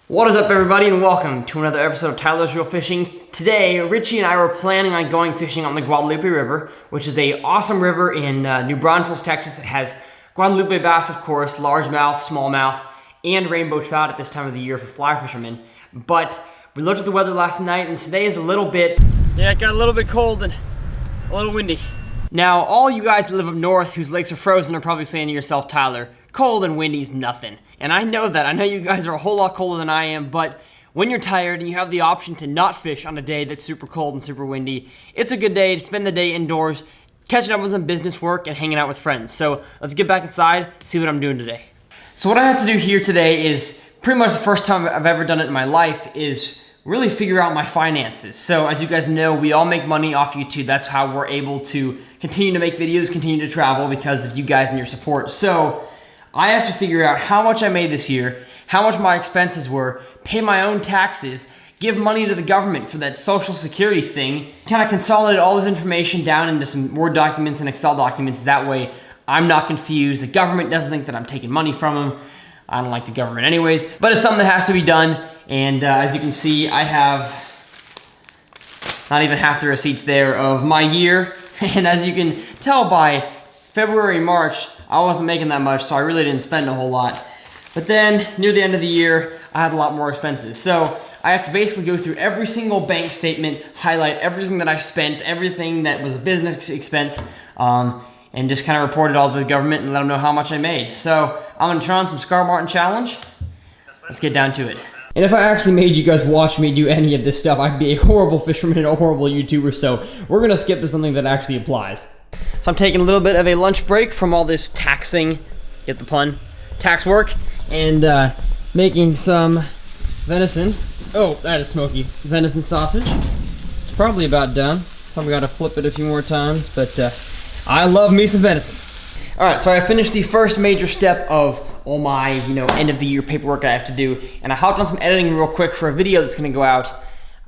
What is up, everybody, and welcome to another episode of Tyler's Real Fishing. Today, Richie and I were planning on going fishing on the Guadalupe River, which is an awesome river in New Braunfels, Texas. That has Guadalupe bass, of course, largemouth, smallmouth, and rainbow trout at this time of the year for fly fishermen. But we looked at the weather last night, and today is a little bit, it got a little bit cold and a little windy. Now, all you guys that live up north whose lakes are frozen are probably saying to yourself, Tyler, cold and windy is nothing. And I know that. I know you guys are a whole lot colder than I am, but when you're tired and you have the option to not fish on a day that's super cold and super windy, it's a good day to spend the day indoors, catching up on some business work and hanging out with friends. So let's get back inside, see what I'm doing today. So what I have to do here today is pretty much the first time I've ever done it in my life is really figure out my finances. So as you guys know, we all make money off YouTube. That's how we're able to continue to make videos, continue to travel because of you guys and your support. So I have to figure out how much I made this year, how much my expenses were, pay my own taxes, give money to the government for that Social Security thing, kind of consolidate all this information down into some Word documents and Excel documents. That way I'm not confused. The government doesn't think that I'm taking money from them. I don't like the government anyways, but it's something that has to be done. And as you can see, I have not even half the receipts there of my year. And as you can tell by February, March, I wasn't making that much, so I really didn't spend a whole lot. But then near the end of the year, I had a lot more expenses. So I have to basically go through every single bank statement, highlight everything that I spent, everything that was a business expense, and just kind of report it all to the government and let them know how much I made. So I'm gonna try on some Scar Martin Challenge. Let's get down to it. And if I actually made you guys watch me do any of this stuff, I'd be a horrible fisherman and a horrible YouTuber, so we're gonna skip to something that actually applies. So I'm taking a little bit of a lunch break from all this taxing, get the pun, tax work, and making some venison. Oh, that is smoky. Venison sausage. It's probably about done. Probably gotta flip it a few more times, but I love me some venison. All right, so I finished the first major step of all my, end of the year paperwork I have to do, and I hopped on some editing real quick for a video that's gonna go out.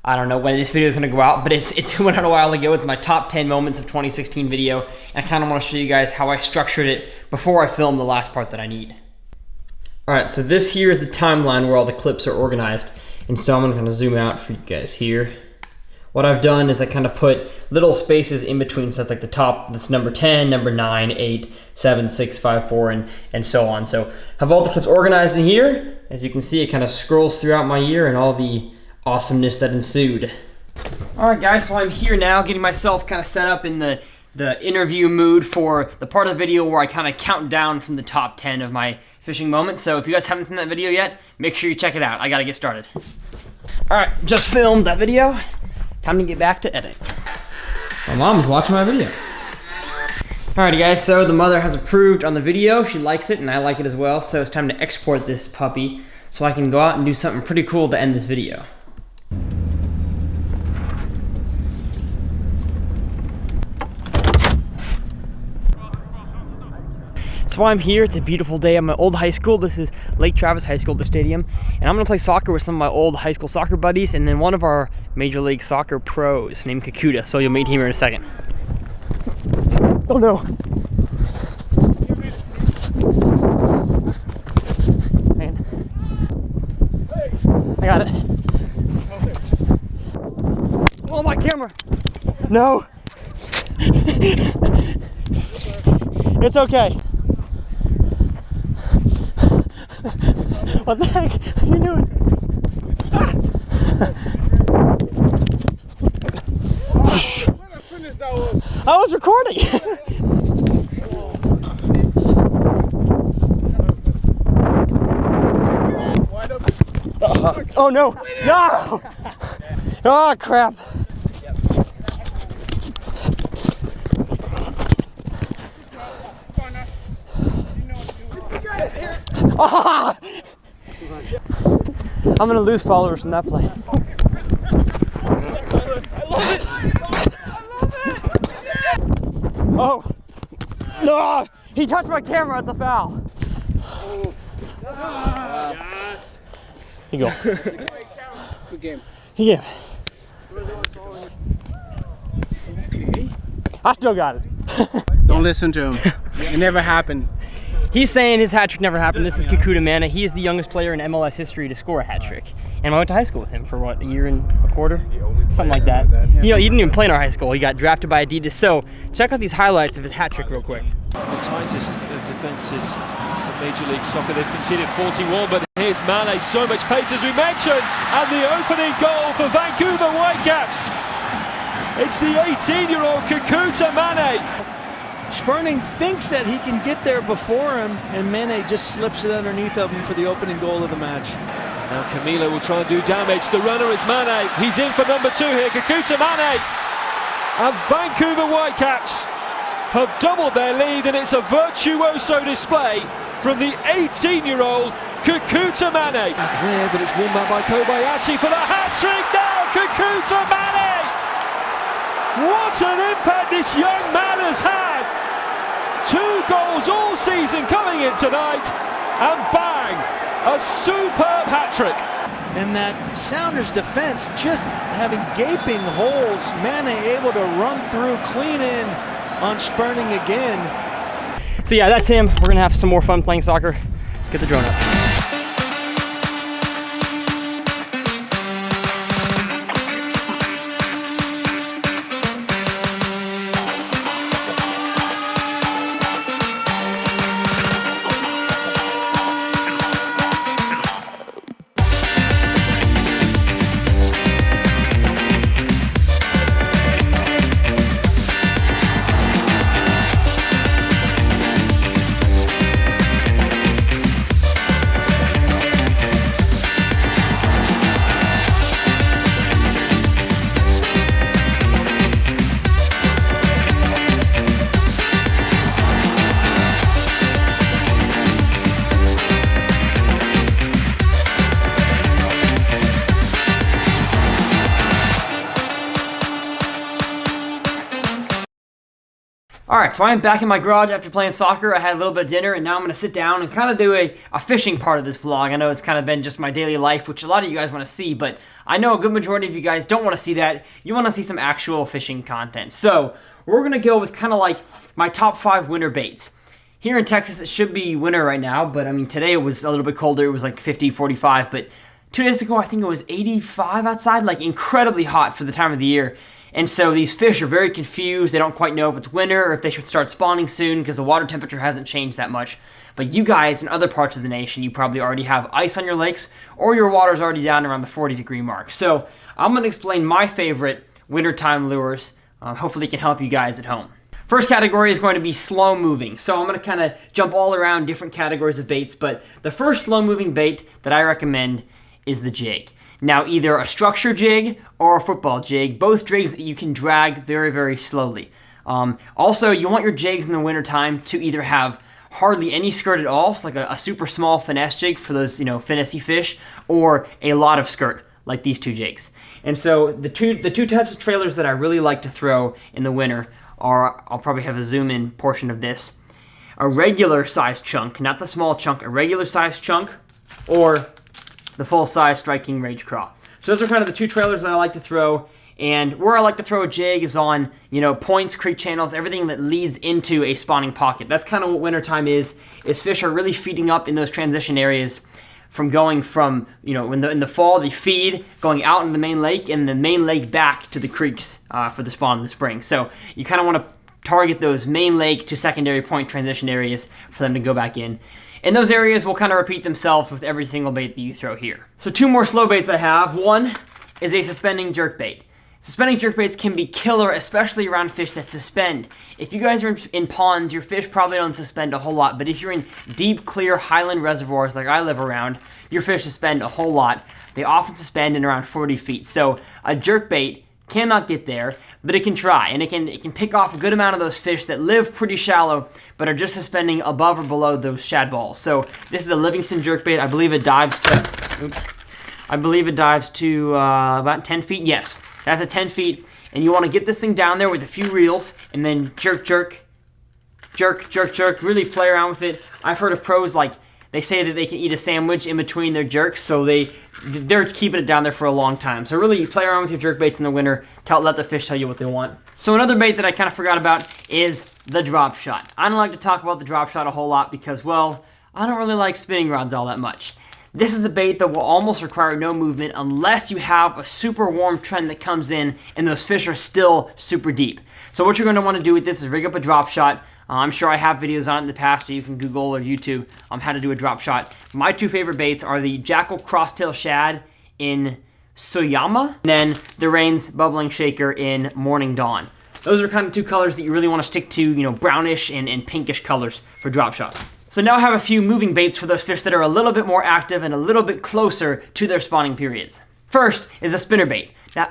I don't know when this video is gonna go out, but it went out a while ago. It's my top 10 moments of 2016 video, and I kinda wanna show you guys how I structured it before I film the last part that I need. All right, so this here is the timeline where all the clips are organized, and so I'm gonna zoom out for you guys here. What I've done is I kind of put little spaces in between, so it's like the top, that's number 10, number 9, 8, 7, 6, 5, 4, and so on. So have all the clips organized in here. As you can see, it kind of scrolls throughout my year and all the awesomeness that ensued. All right, guys, so I'm here now getting myself kind of set up in the interview mood for the part of the video where I kind of count down from the top 10 of my fishing moments. So if you guys haven't seen that video yet, make sure you check it out. I gotta get started. All right, just filmed that video. Time to get back to editing. My mom's watching my video. Alrighty guys, so the mother has approved on the video. She likes it and I like it as well. So it's time to export this puppy so I can go out and do something pretty cool to end this video. So I'm here, it's a beautiful day at my old high school. This is Lake Travis High School, the stadium. And I'm gonna play soccer with some of my old high school soccer buddies and then one of our Major League Soccer pros named Kakuta. So you'll meet him here in a second. Oh no. Man. I got it. Oh, my camera. No. It's okay. What the heck are you doing? I was recording. Oh no! No! Oh crap! Ah! I'm gonna lose followers from that play. I love it! Oh! No! He touched my camera, it's a foul. Yes! Here you go. Good game. Yeah. Okay. I still got it. Don't listen to him. It never happened. He's saying his hat trick never happened. This is Kakuta Mana. He is the youngest player in MLS history to score a hat trick. And I went to high school with him for what, a year and a quarter? Something like that. You know, he didn't even play in our high school. He got drafted by Adidas. So check out these highlights of his hat trick real quick. The tightest of defences in Major League Soccer. They've conceded 41, but here's Mane, so much pace as we mentioned, and the opening goal for Vancouver Whitecaps. It's the 18-year-old Kakuta Mane. Sperning thinks that he can get there before him, and Mane just slips it underneath of him for the opening goal of the match. Now Camilo will try and do damage. The runner is Mane. He's in for number 2 here, Kakuta Mane. And Vancouver Whitecaps have doubled their lead, and it's a virtuoso display from the 18-year-old Kakuta Mane. Clear, but it's won back by Kobayashi for the hat-trick now, Kakuta Mane! What an impact this young man has had! 2 goals all season coming in tonight, and bang, a superb hat-trick. And that Sounders defense just having gaping holes, Mane able to run through, clean in on Sperning again. So yeah, that's him. We're gonna have some more fun playing soccer. Let's get the drone up. Alright, so I'm back in my garage after playing soccer. I had a little bit of dinner, and now I'm going to sit down and kind of do a fishing part of this vlog. I know it's kind of been just my daily life, which a lot of you guys want to see, but I know a good majority of you guys don't want to see that. You want to see some actual fishing content. So, we're going to go with kind of like my top 5 winter baits. Here in Texas, it should be winter right now, but I mean, today it was a little bit colder. It was like 50, 45, but 2 days ago, I think it was 85 outside, like incredibly hot for the time of the year. And so these fish are very confused. They don't quite know if it's winter or if they should start spawning soon because the water temperature hasn't changed that much. But you guys in other parts of the nation, you probably already have ice on your lakes or your water's already down around the 40-degree mark. So I'm going to explain my favorite wintertime lures. Hopefully it can help you guys at home. First category is going to be slow moving. So I'm going to kind of jump all around different categories of baits, but the first slow moving bait that I recommend is the jig. Now, either a structure jig or a football jig, both jigs that you can drag very, very slowly. Also, you want your jigs in the wintertime to either have hardly any skirt at all, so like a super small finesse jig for those, finessey fish, or a lot of skirt, like these 2 jigs. And so the two types of trailers that I really like to throw in the winter are, I'll probably have a zoom in portion of this, a regular size chunk, not the small chunk, a regular size chunk, or the full-size striking rage craw. So those are kind of the 2 trailers that I like to throw, and where I like to throw a jig is on, points, creek channels, everything that leads into a spawning pocket. That's kind of what wintertime is fish are really feeding up in those transition areas from going from, in the fall they feed, going out in the main lake, and the main lake back to the creeks for the spawn in the spring. So you kind of want to target those main lake to secondary point transition areas for them to go back in. And those areas will kind of repeat themselves with every single bait that you throw here. So 2 more slow baits I have. One is a suspending jerkbait. Suspending jerkbaits can be killer, especially around fish that suspend. If you guys are in ponds, your fish probably don't suspend a whole lot, but if you're in deep, clear highland reservoirs like I live around, your fish suspend a whole lot. They often suspend in around 40 feet. So a jerkbait cannot get there, but it can try, and it can pick off a good amount of those fish that live pretty shallow but are just suspending above or below those shad balls. So this is a Livingston jerkbait. I believe it dives to about 10 feet. Yes, that's at 10 feet, and you want to get this thing down there with a few reels and then jerk, really play around with it. I've heard of pros they say that they can eat a sandwich in between their jerks, so they're keeping it down there for a long time. So really play around with your jerk baits in the winter, let the fish tell you what they want. So another bait that I kind of forgot about is the drop shot. I don't like to talk about the drop shot a whole lot because, well, I don't really like spinning rods all that much. This is a bait that will almost require no movement unless you have a super warm trend that comes in and those fish are still super deep. So what you're going to want to do with this is rig up a drop shot. I'm sure I have videos on it in the past, or you can Google or YouTube how to do a drop shot. My two favorite baits are the Jackal Crosstail Shad in Soyama, and then the Rains Bubbling Shaker in Morning Dawn. Those are kind of two colors that you really want to stick to, you know, brownish and pinkish colors for drop shots. So now I have a few moving baits for those fish that are a little bit more active and a little bit closer to their spawning periods. First is a spinnerbait. Now,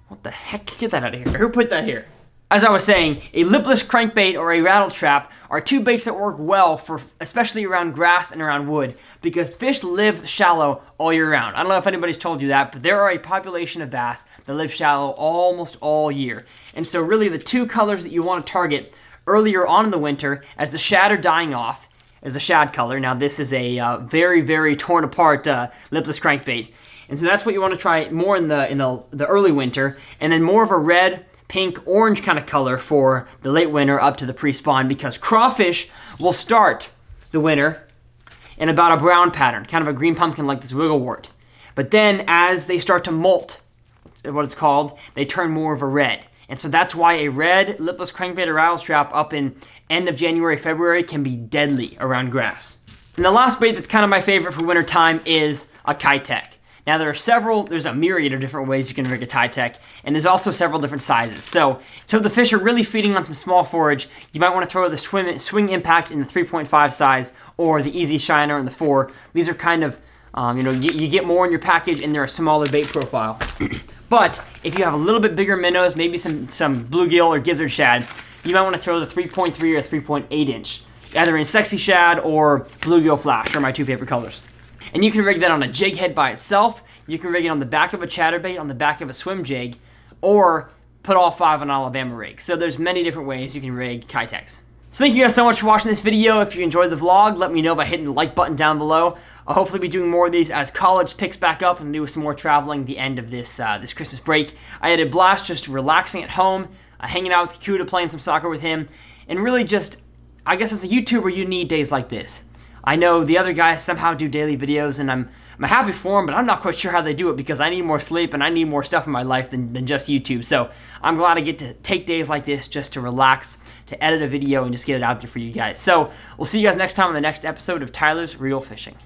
what the heck? Get that out of here. Who put that here? As I was saying, a lipless crankbait or a rattle trap are two baits that work well for especially around grass and around wood because fish live shallow all year round. I don't know if anybody's told you that, but there are a population of bass that live shallow almost all year. And so really the two colors that you want to target earlier on in the winter as the shad are dying off is a shad color. Now this is a very, very torn apart lipless crankbait. And so that's what you want to try more in the early winter, and then more of a red, pink, orange kind of color for the late winter up to the pre-spawn, because crawfish will start the winter in about a brown pattern, kind of a green pumpkin like this wigglewort. But then as they start to molt, what it's called, they turn more of a red. And so that's why a red lipless crankbait or rattle trap up in end of January, February can be deadly around grass. And the last bait that's kind of my favorite for winter time is a Kitech. Now there's a myriad of different ways you can rig a Kitech, and there's also several different sizes. So if the fish are really feeding on some small forage, you might want to throw the swing impact in the 3.5 size or the easy shiner in the 4. These are kind of, you get more in your package and they're a smaller bait profile. But if you have a little bit bigger minnows, maybe some bluegill or gizzard shad, you might want to throw the 3.3 or 3.8 inch, either in sexy shad or bluegill flash, are my two favorite colors. And you can rig that on a jig head by itself, you can rig it on the back of a chatterbait, on the back of a swim jig, or put all 5 on Alabama rig. So there's many different ways you can rig Kitechs. So thank you guys so much for watching this video. If you enjoyed the vlog, let me know by hitting the like button down below. I'll hopefully be doing more of these as college picks back up and do some more traveling the end of this Christmas break. I had a blast just relaxing at home, hanging out with Kakuta, playing some soccer with him, and really just, I guess as a YouTuber, you need days like this. I know the other guys somehow do daily videos, and I'm happy for them, but I'm not quite sure how they do it because I need more sleep and I need more stuff in my life than just YouTube. So I'm glad I get to take days like this just to relax, to edit a video, and just get it out there for you guys. So we'll see you guys next time on the next episode of Tyler's Real Fishing.